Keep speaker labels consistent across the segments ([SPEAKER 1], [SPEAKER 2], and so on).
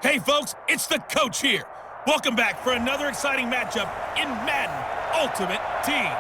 [SPEAKER 1] Hey folks, it's the coach here. Welcome back for another exciting matchup in Madden Ultimate Team.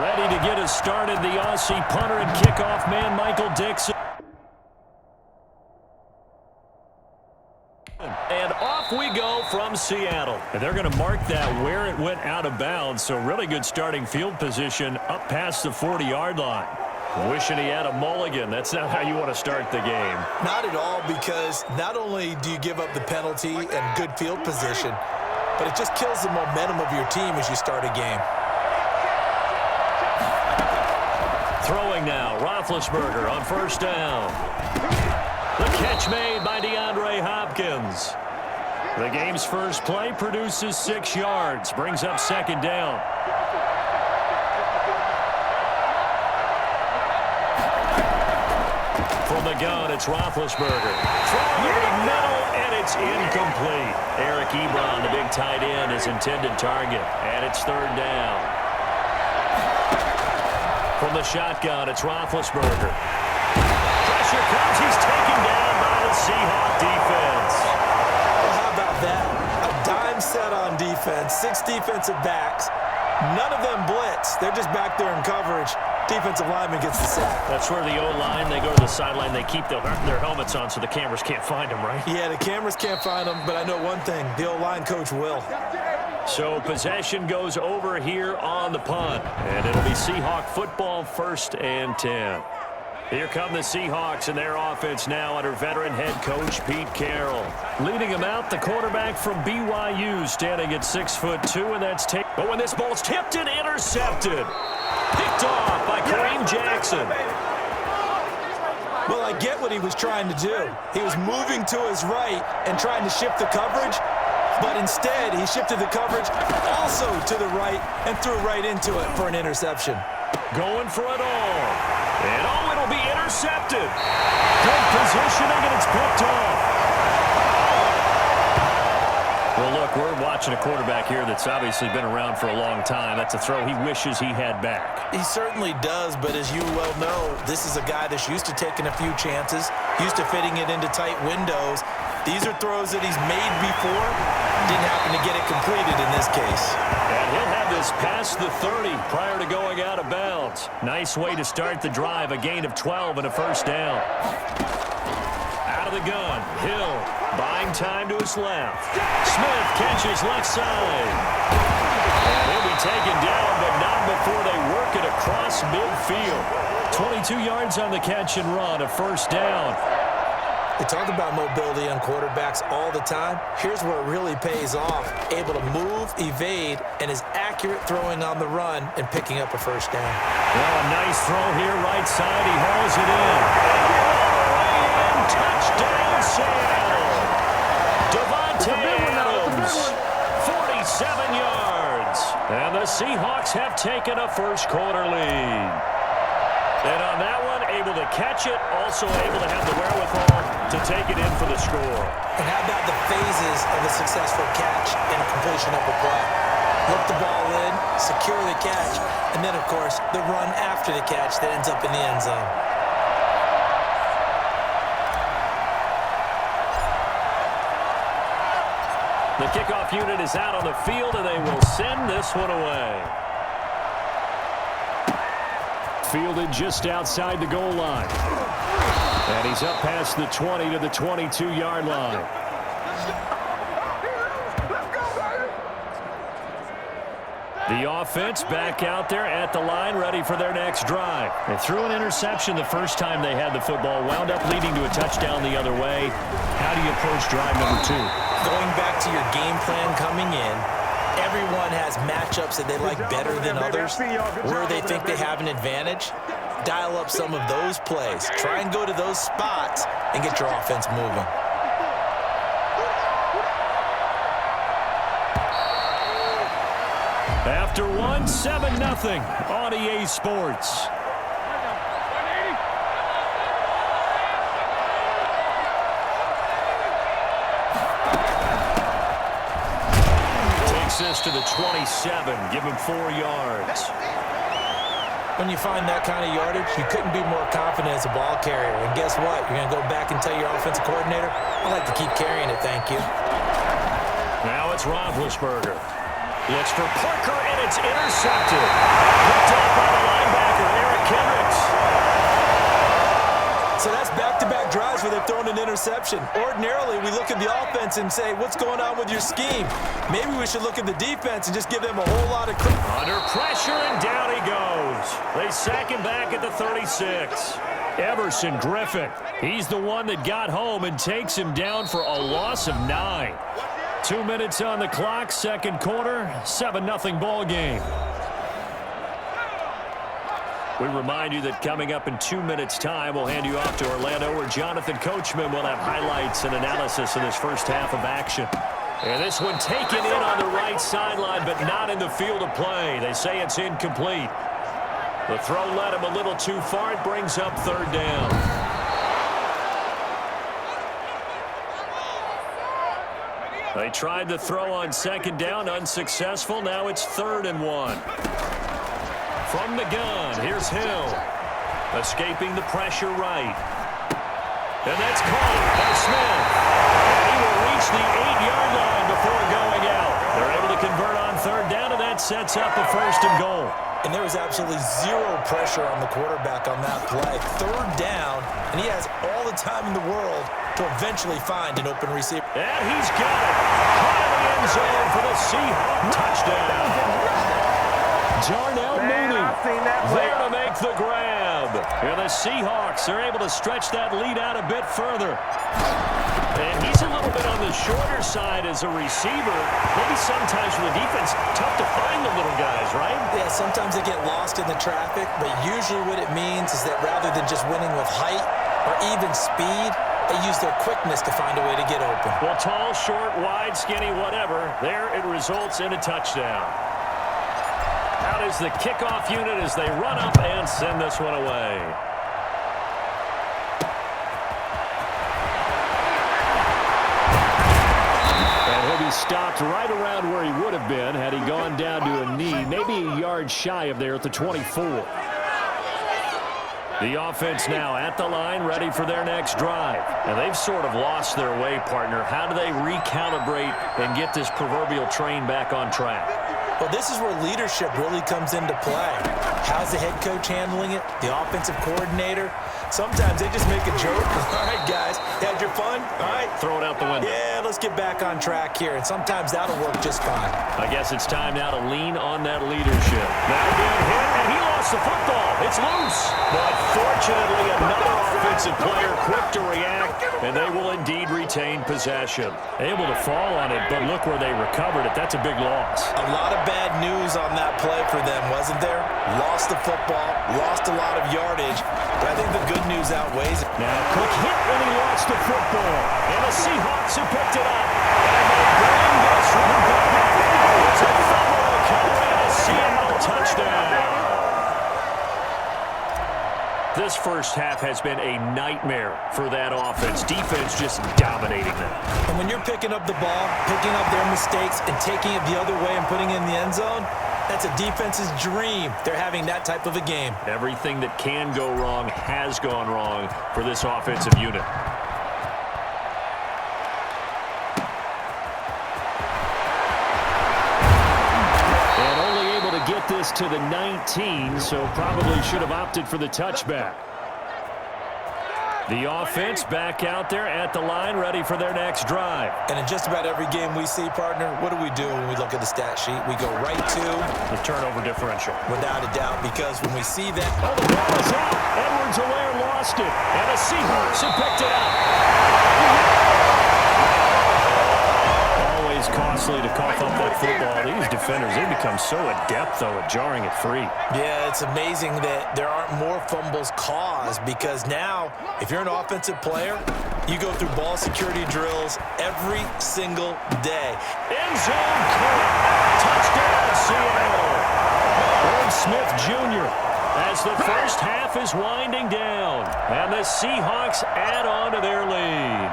[SPEAKER 2] Ready to get us started, the Aussie punter and kickoff man, Michael Dixon. And off we go from Seattle. And they're going to mark that where it went out of bounds. So really good starting field position up past the 40-yard line. Wishing he had a mulligan. That's not how you want to start the game.
[SPEAKER 3] Not at all, because not only do you give up the penalty and good field position, but it just kills the momentum of your team as you start a game.
[SPEAKER 2] Throwing now, Roethlisberger on first down. The catch made by DeAndre Hopkins. The game's first play produces 6 yards, brings up second down. From the gun, it's Roethlisberger. Throwing over the middle, and it's incomplete. Eric Ebron, the big tight end, is intended target, and it's third down. From the shotgun, it's Roethlisberger. Pressure comes. He's taken down by the Seahawk defense.
[SPEAKER 3] Well, how about that? A dime set on defense, 6 defensive backs. None of them blitz. They're just back there in coverage. Defensive lineman gets the sack.
[SPEAKER 2] That's where the O-line, they go to the sideline, they keep their helmets on so the cameras can't find them, right?
[SPEAKER 3] Yeah, the cameras can't find them, but I know one thing. The O-line coach will.
[SPEAKER 2] So possession goes over here on the punt, and it'll be Seahawk football, 1st and 10. Here come the Seahawks and their offense now under veteran head coach Pete Carroll. Leading them out, the quarterback from BYU, standing at 6'2", and that's taken. But when this ball's tipped and intercepted, picked off by Kareem Jackson.
[SPEAKER 3] Well, I get what he was trying to do. He was moving to his right and trying to shift the coverage, but instead he shifted the coverage also to the right and threw right into it for an interception.
[SPEAKER 2] Going for it all. And it'll be intercepted. Good positioning, and it's picked off. Well, look, we're watching a quarterback here that's obviously been around for a long time. That's a throw he wishes he had back.
[SPEAKER 3] He certainly does, but as you well know, this is a guy that's used to taking a few chances, used to fitting it into tight windows. These are throws that he's made before. Didn't happen to get it completed in this case.
[SPEAKER 2] And he'll have this past the 30 prior to going out of bounds. Nice way to start the drive. A gain of 12 and a first down. Out of the gun. Hill buying time to his left. Smith catches left side. And he'll be taken down, but not before they work it across midfield. 22 yards on the catch and run. A first down.
[SPEAKER 3] We talk about mobility on quarterbacks all the time. Here's where it really pays off. Able to move, evade, and is accurate throwing on the run and picking up a first down.
[SPEAKER 2] Well, a nice throw here, right side. He hauls it in. And touchdown, Seattle. Devontae Adams, 47 yards. And the Seahawks have taken a first quarter lead. And on that one, able to catch it, also able to have the wherewithal to take it in for the score.
[SPEAKER 3] And how about the phases of a successful catch and a completion of a play? Look the ball in, secure the catch, and then, of course, the run after the catch that ends up in the end zone.
[SPEAKER 2] The kickoff unit is out on the field, and they will send this one away. Fielded just outside the goal line. And he's up past the 20 to the 22-yard line. The offense back out there at the line, ready for their next drive. They threw an interception the first time they had the football, wound up leading to a touchdown the other way. How do you approach drive number 2?
[SPEAKER 3] Going back to your game plan coming in, everyone has matchups that they like better than others, where they think they have an advantage. Dial up some of those plays. Try and go to those spots and get your offense moving.
[SPEAKER 2] After one, 7-0 on EA Sports. loss to the 27. Give him 4 yards.
[SPEAKER 3] When you find that kind of yardage, you couldn't be more confident as a ball carrier. And guess what? You're going to go back and tell your offensive coordinator, I like to keep carrying it, thank you.
[SPEAKER 2] Now it's Roethlisberger. Looks for Parker, and it's intercepted. Picked up by the linebacker, Eric Kendricks.
[SPEAKER 3] So that's back-to-back drives where they're throwing an interception. Ordinarily, we look at the offense and say, what's going on with your scheme? Maybe we should look at the defense and just give them a whole lot of credit.
[SPEAKER 2] Under pressure, and down he goes. They sack him back at the 36. Everson Griffin, he's the one that got home and takes him down for a loss of 9. 2 minutes on the clock, second quarter, 7-0 ball game. We remind you that coming up in 2 minutes' time, we'll hand you off to Orlando, where Jonathan Coachman will have highlights and analysis of this first half of action. And this one taken in on the right sideline, but not in the field of play. They say it's incomplete. The throw led him a little too far. It brings up third down. They tried the throw on second down, unsuccessful. Now it's 3rd and 1. From the gun, here's Hill. Escaping the pressure right. And that's caught by Smith. And he will reach the 8-yard line before going out. They're able to convert on third down, and that sets up a 1st and goal.
[SPEAKER 3] And there was absolutely zero pressure on the quarterback on that play. Third down, and he has all the time in the world to eventually find an open receiver.
[SPEAKER 2] And he's got it. High in the end zone for the Seahawks touchdown. Darnell Mooney there to make the grab. And the Seahawks are able to stretch that lead out a bit further. And he's a little bit on the shorter side as a receiver. Maybe sometimes for the defense, tough to find the little guys, right?
[SPEAKER 3] Yeah, sometimes they get lost in the traffic, but usually what it means is that rather than just winning with height or even speed, they use their quickness to find a way to get open.
[SPEAKER 2] Well, tall, short, wide, skinny, whatever, there it results in a touchdown. Out is the kickoff unit as they run up and send this one away. And he'll be stopped right around where he would have been had he gone down to a knee, maybe a yard shy of there at the 24. The offense now at the line, ready for their next drive. And they've sort of lost their way, partner. How do they recalibrate and get this proverbial train back on track?
[SPEAKER 3] Well, this is where leadership really comes into play. How's the head coach handling it? The offensive coordinator? Sometimes they just make a joke. All right, guys, had your fun? All right.
[SPEAKER 2] Throw it out the window.
[SPEAKER 3] Yeah, let's get back on track here. And sometimes that'll work just fine.
[SPEAKER 2] I guess it's time now to lean on that leadership. Now being hit, and he lost the football. It's loose. But fortunately, another offensive player quick to react, and they will indeed retain possession. Able to fall on it, but look where they recovered it. That's a big loss.
[SPEAKER 3] A lot of bad news on that play for them, wasn't there? Lost the football, lost a lot of yardage, but I think the good news outweighs it.
[SPEAKER 2] Now, quick hit when he lost the football, and the Seahawks have picked it up. And they bring this one back. It's a fumble recovery and a Seattle touchdown. This first half has been a nightmare for that offense. Defense just dominating them.
[SPEAKER 3] And when you're picking up the ball, picking up their mistakes, and taking it the other way and putting it in the end zone, that's a defense's dream. They're having that type of a game. Everything that can go wrong has gone wrong for this offensive unit.
[SPEAKER 2] Get this to the 19, so probably should have opted for the touchback. The offense back out there at the line, ready for their next drive. And in just about every game we see, partner, what do we do when we look at the stat sheet? We go right to the turnover differential.
[SPEAKER 3] Without a doubt, because when we see that...
[SPEAKER 2] Oh, the ball is out. Edwards-Helaire lost it, and the Seahawks have picked it up. Costly to cough up that football. These defenders, they become so adept, though, at jarring it free.
[SPEAKER 3] Yeah, it's amazing that there aren't more fumbles caused because now, if you're an offensive player, you go through ball security drills every single day.
[SPEAKER 2] End zone kick. Touchdown, Seattle. Irv Smith Jr. as the first half is winding down, and the Seahawks add on to their lead.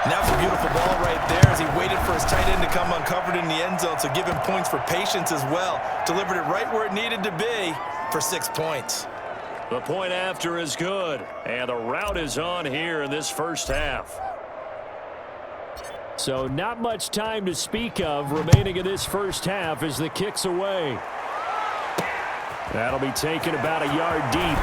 [SPEAKER 3] And that was a beautiful ball right there as he waited for his tight end to come uncovered in the end zone, so give him points for patience as well. Delivered it right where it needed to be for 6 points.
[SPEAKER 2] The point after is good, and the route is on here in this first half. So not much time to speak of remaining in this first half as the kick's away. That'll be taken about a yard deep.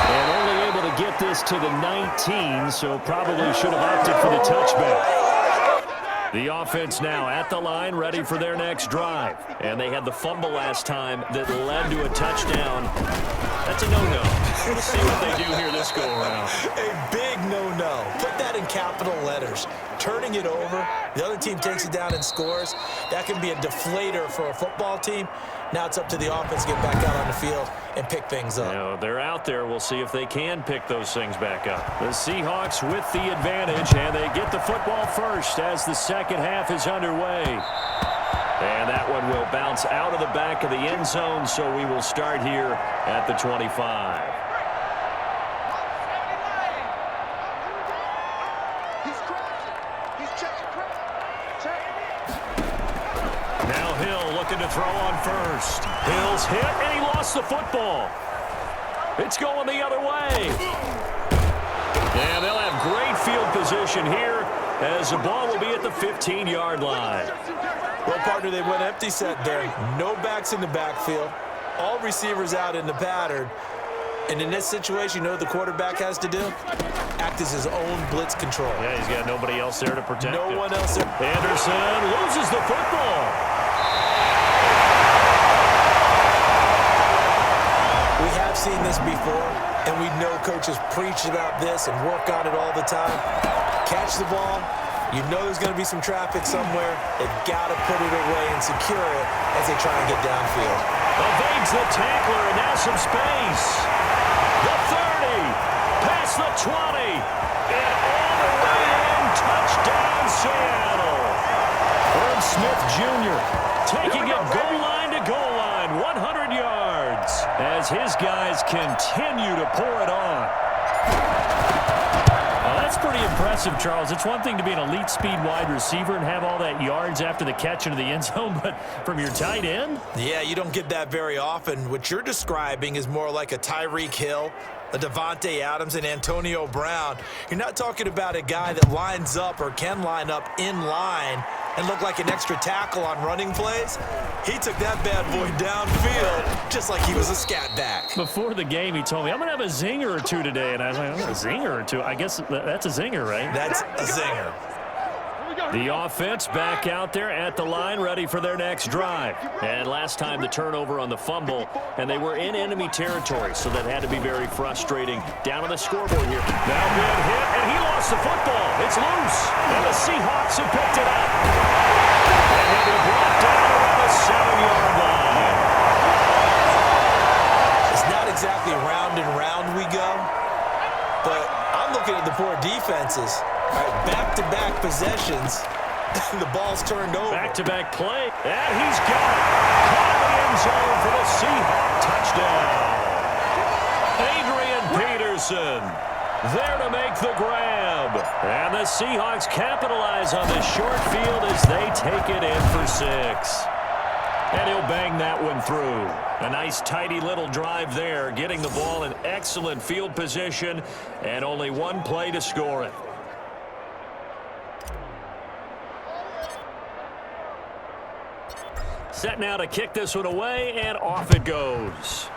[SPEAKER 2] And only able to get this to the 19, so probably should have opted for the touchback. The offense now at the line, ready for their next drive. And they had the fumble last time that led to a touchdown. That's a no-no. We'll see what they do here this go-around.
[SPEAKER 3] A big no-no. Put that in capital letters. Turning it over, the other team takes it down and scores. That can be a deflator for a football team. Now it's up to the offense to get back out on the field and pick things up.
[SPEAKER 2] You know, they're out there. We'll see if they can pick those things back up. The Seahawks with the advantage, and they get the football first as the second half is underway. And that one will bounce out of the back of the end zone, so we will start here at the 25. Now Hill looking to throw on first. Hill's hit, and he lost the football. It's going the other way. And they'll have great field position here as the ball will be at the 15-yard line.
[SPEAKER 3] Well, partner, they went empty set there. No backs in the backfield. All receivers out in the pattern. And in this situation, you know what the quarterback has to do? Act as his own blitz control.
[SPEAKER 2] Yeah, he's got nobody else there to protect him.
[SPEAKER 3] No one else there.
[SPEAKER 2] Anderson loses the football.
[SPEAKER 3] We have seen this before, and we know coaches preach about this and work on it all the time. Catch the ball. You know there's going to be some traffic somewhere. They've got to put it away and secure it as they try and get downfield.
[SPEAKER 2] Evades the tackler, and now some space. The 30, past the 20, and all the way in. Touchdown, Seattle. Herb Smith Jr. taking it goal line to goal line, 100 yards, as his guys continue to pour it on. That's pretty impressive, Charles. It's one thing to be an elite speed wide receiver and have all that yards after the catch into the end zone, but from your tight end?
[SPEAKER 3] Yeah, you don't get that very often. What you're describing is more like a Tyreek Hill, a Devontae Adams, and Antonio Brown. You're not talking about a guy that lines up or can line up in line and look like an extra tackle on running plays. He took that bad boy downfield just like he was a scat back.
[SPEAKER 2] Before the game, he told me, I'm going to have a zinger or two today. And I was like, a zinger or two? I guess that's a zinger, right?
[SPEAKER 3] That's a zinger.
[SPEAKER 2] The offense back out there at the line, ready for their next drive. And last time the turnover on the fumble, and they were in enemy territory, so that had to be very frustrating. Down on the scoreboard here. Now good hit, and he lost the football. It's loose, and the Seahawks have picked it up. And he'll be brought down around the 7-yard line.
[SPEAKER 3] It's not exactly round and round we go, but I'm looking at the poor defenses. All right, back-to-back possessions. The ball's turned over.
[SPEAKER 2] Back-to-back play. And he's got it. Caught in the end zone for the Seahawk touchdown. Adrian Peterson there to make the grab. And the Seahawks capitalize on this short field as they take it in for 6. And he'll bang that one through. A nice, tidy little drive there, getting the ball in excellent field position, and only one play to score it. Set now to kick this one away, and off it goes.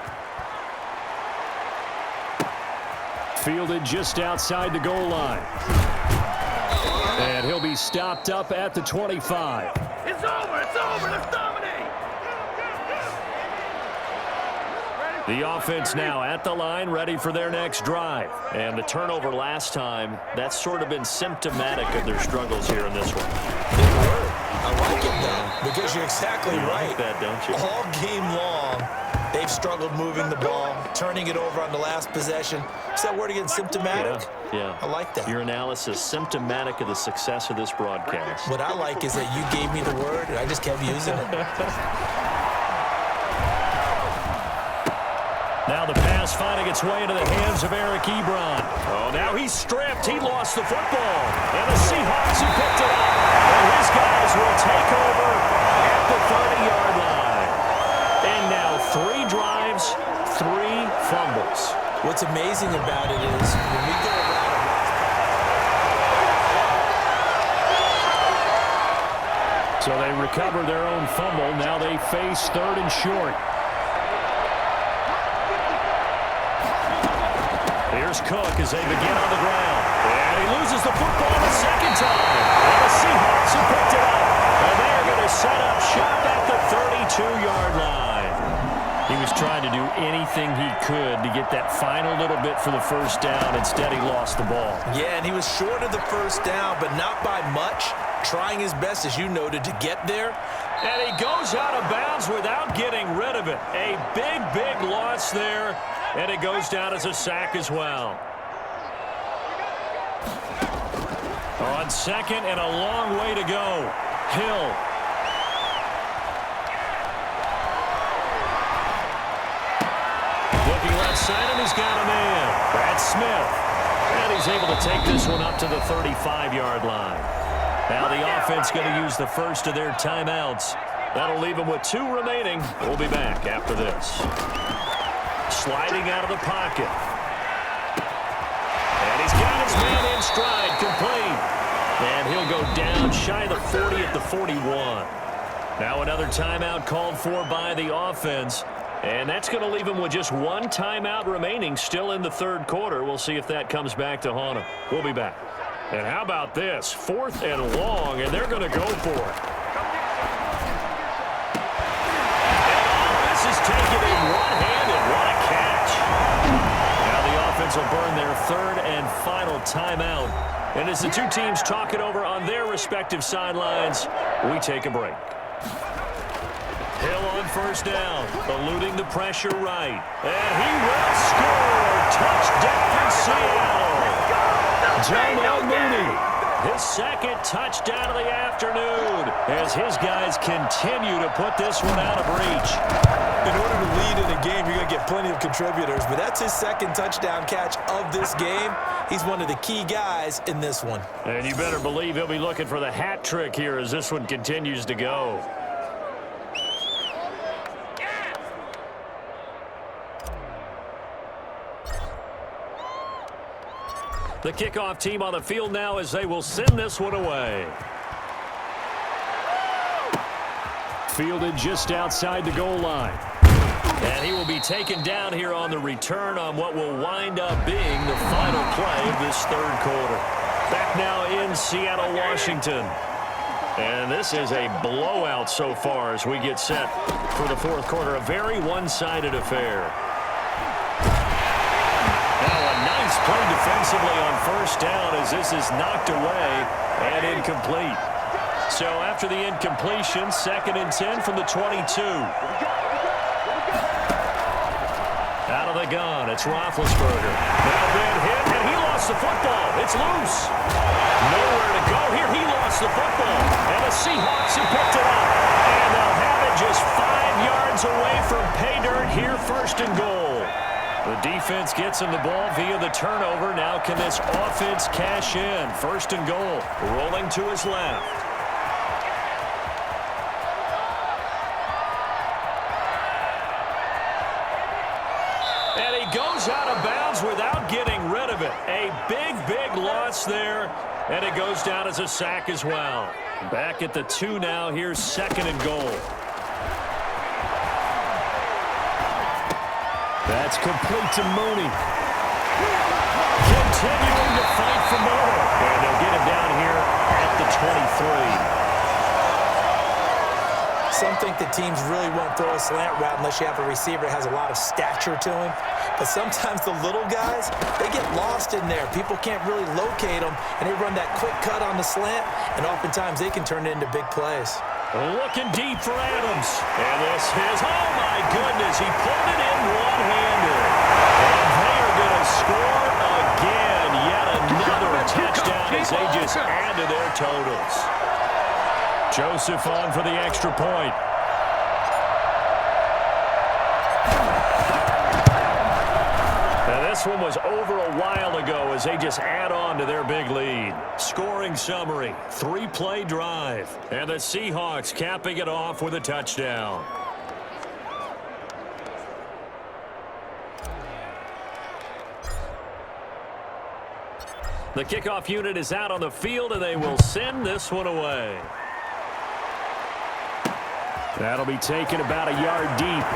[SPEAKER 2] Fielded just outside the goal line. And he'll be stopped up at the 25.
[SPEAKER 1] It's over, let's dominate.
[SPEAKER 2] The offense now at the line, ready for their next drive. And the turnover last time, that's sort of been symptomatic of their struggles here in this one.
[SPEAKER 3] I like it, though, because you're exactly right.
[SPEAKER 2] Like that, don't you?
[SPEAKER 3] All game long, they've struggled moving the ball, turning it over on the last possession. Is that word again, symptomatic?
[SPEAKER 2] Yeah.
[SPEAKER 3] I like that.
[SPEAKER 2] Your analysis, symptomatic of the success of this broadcast.
[SPEAKER 3] What I like is that you gave me the word, and I just kept using it.
[SPEAKER 2] Now the pass finding its way into the hands of Eric Ebron. Oh, now he's stripped. He lost the football. And the Seahawks have picked it up. And his guys will take over at the 30-yard line. And now 3 drives, 3 fumbles.
[SPEAKER 3] What's amazing about it is when we go around and watch.
[SPEAKER 2] So they recover their own fumble. Now they face 3rd and short. Here's Cook as they begin on the ground. And he loses the football the second time. And the Seahawks have picked it up. And they're going to set up shop at the 32-yard line. He was trying to do anything he could to get that final little bit for the first down. Instead, he lost the ball.
[SPEAKER 3] Yeah, and he was short of the first down, but not by much. Trying his best, as you noted, to get there.
[SPEAKER 2] And he goes out of bounds without getting rid of it. A big, big loss there. And it goes down as a sack as well. On 2nd and a long way to go. Hill. Looking left side, and he's got a man. That's Smith. And he's able to take this one up to the 35-yard line. Now the offense going to use the first of their timeouts. That'll leave them with 2 remaining. We'll be back after this. Sliding out of the pocket. And he's got his man in stride, complete. And he'll go down shy of the 40 at the 41. Now another timeout called for by the offense. And that's going to leave him with just 1 timeout remaining still in the 3rd quarter. We'll see if that comes back to haunt him. We'll be back. And how about this? 4th and long, and they're going to go for it. And this is taken in one-handed. What a catch. Now the offense will burn their 3rd and final timeout. And as the 2 teams talk it over on their respective sidelines, we take a break. Hill on first down, eluding the pressure right. And he will score. Touchdown, Seattle. Jamal Mooney, his 2nd touchdown of the afternoon as his guys continue to put this one out of reach.
[SPEAKER 3] In order to lead in a game, you're going to get plenty of contributors, but that's his 2nd touchdown catch of this game. He's one of the key guys in this one.
[SPEAKER 2] And you better believe he'll be looking for the hat trick here as this one continues to go. The kickoff team on the field now as they will send this one away. Fielded just outside the goal line. And he will be taken down here on the return on what will wind up being the final play of this 3rd quarter. Back now in Seattle, Washington. And this is a blowout so far as we get set for the 4th quarter. A very one-sided affair. Play defensively on first down as this is knocked away and incomplete. So after the incompletion, 2nd and 10 from the 22. Out of the gun, it's Roethlisberger. Now been hit, and he lost the football. It's loose. Nowhere to go here. He lost the football. And the Seahawks have picked it up. And they'll have it just 5 yards away from pay dirt here, 1st and goal. The defense gets him the ball via the turnover. Now can this offense cash in? 1st and goal. Rolling to his left. And he goes out of bounds without getting rid of it. A big, big loss there. And it goes down as a sack as well. Back at the 2 now. Here's 2nd and goal. That's complete to Mooney. Continuing to fight for more. And they'll get him down here at the 23.
[SPEAKER 3] Some think the teams really won't throw a slant route unless you have a receiver that has a lot of stature to him. But sometimes the little guys, they get lost in there. People can't really locate them, and they run that quick cut on the slant, and oftentimes they can turn it into big plays.
[SPEAKER 2] Looking deep for Adams. And this is, oh my goodness, he pulled it in one-handed. And they are going to score again. Yet another touchdown as they just add to their totals. Joseph on for the extra point. This one was over a while ago as they just add on to their big lead. Scoring summary, 3-play drive. And the Seahawks capping it off with a touchdown. The kickoff unit is out on the field, and they will send this one away. That'll be taken about a yard deep.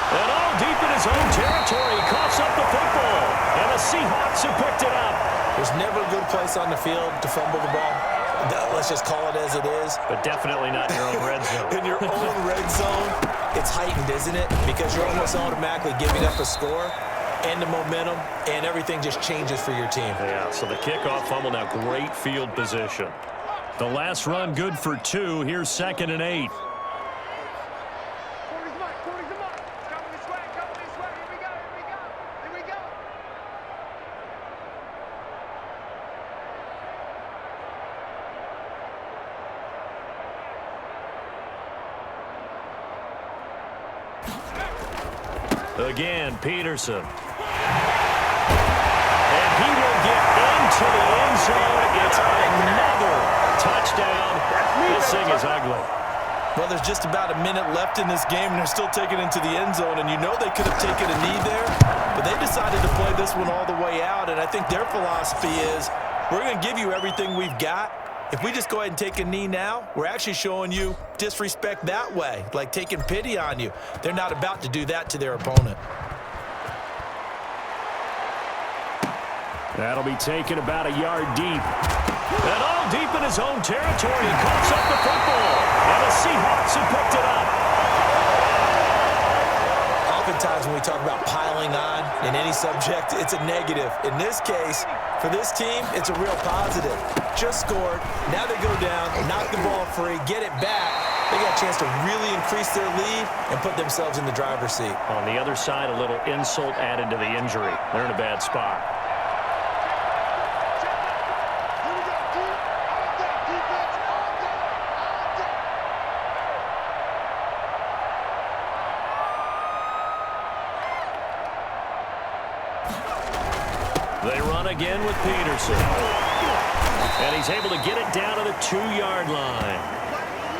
[SPEAKER 2] And all deep in his own territory. He coughs up the football. And the Seahawks have picked it up.
[SPEAKER 3] There's never a good place on the field to fumble the ball. Let's just call it as it is.
[SPEAKER 2] But definitely not in your own red zone.
[SPEAKER 3] In your own red zone, it's heightened, isn't it? Because you're almost automatically giving up a score and the momentum, and everything just changes for your team.
[SPEAKER 2] Yeah, so the kickoff fumble, now great field position. The last run good for 2. Here's 2nd and 8. Again, Peterson. And he will get into the end zone. It's another touchdown. This thing is ugly.
[SPEAKER 3] Well, there's just about a minute left in this game, and they're still taking it into the end zone. And you know they could have taken a knee there, but they decided to play this one all the way out. And I think their philosophy is, we're going to give you everything we've got. If we just go ahead and take a knee now, we're actually showing you disrespect that way, like taking pity on you. They're not about to do that to their opponent.
[SPEAKER 2] That'll be taken about a yard deep. And all deep in his own territory. He coughs up the football. And the Seahawks have picked it up.
[SPEAKER 3] Oftentimes when we talk about piling on in any subject, it's a negative. In this case, for this team, it's a real positive. Just scored. Now they go down, knock the ball free, get it back. They got a chance to really increase their lead and put themselves in the driver's seat.
[SPEAKER 2] On the other side, a little insult added to the injury. They're in a bad spot. They run again with Peterson. And he's able to get it down to the 2-yard line.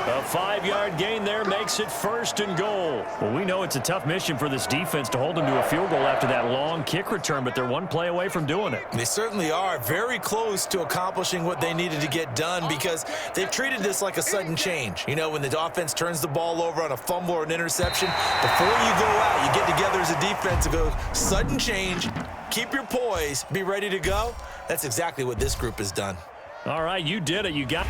[SPEAKER 2] A 5-yard gain there makes it 1st and goal. Well, we know it's a tough mission for this defense to hold them to a field goal after that long kick return, but they're one play away from doing it.
[SPEAKER 3] They certainly are very close to accomplishing what they needed to get done because they've treated this like a sudden change. You know, when the offense turns the ball over on a fumble or an interception, before you go out, you get together as a defense and go, sudden change, keep your poise, be ready to go. That's exactly what this group has done.
[SPEAKER 2] All right, you did it. You got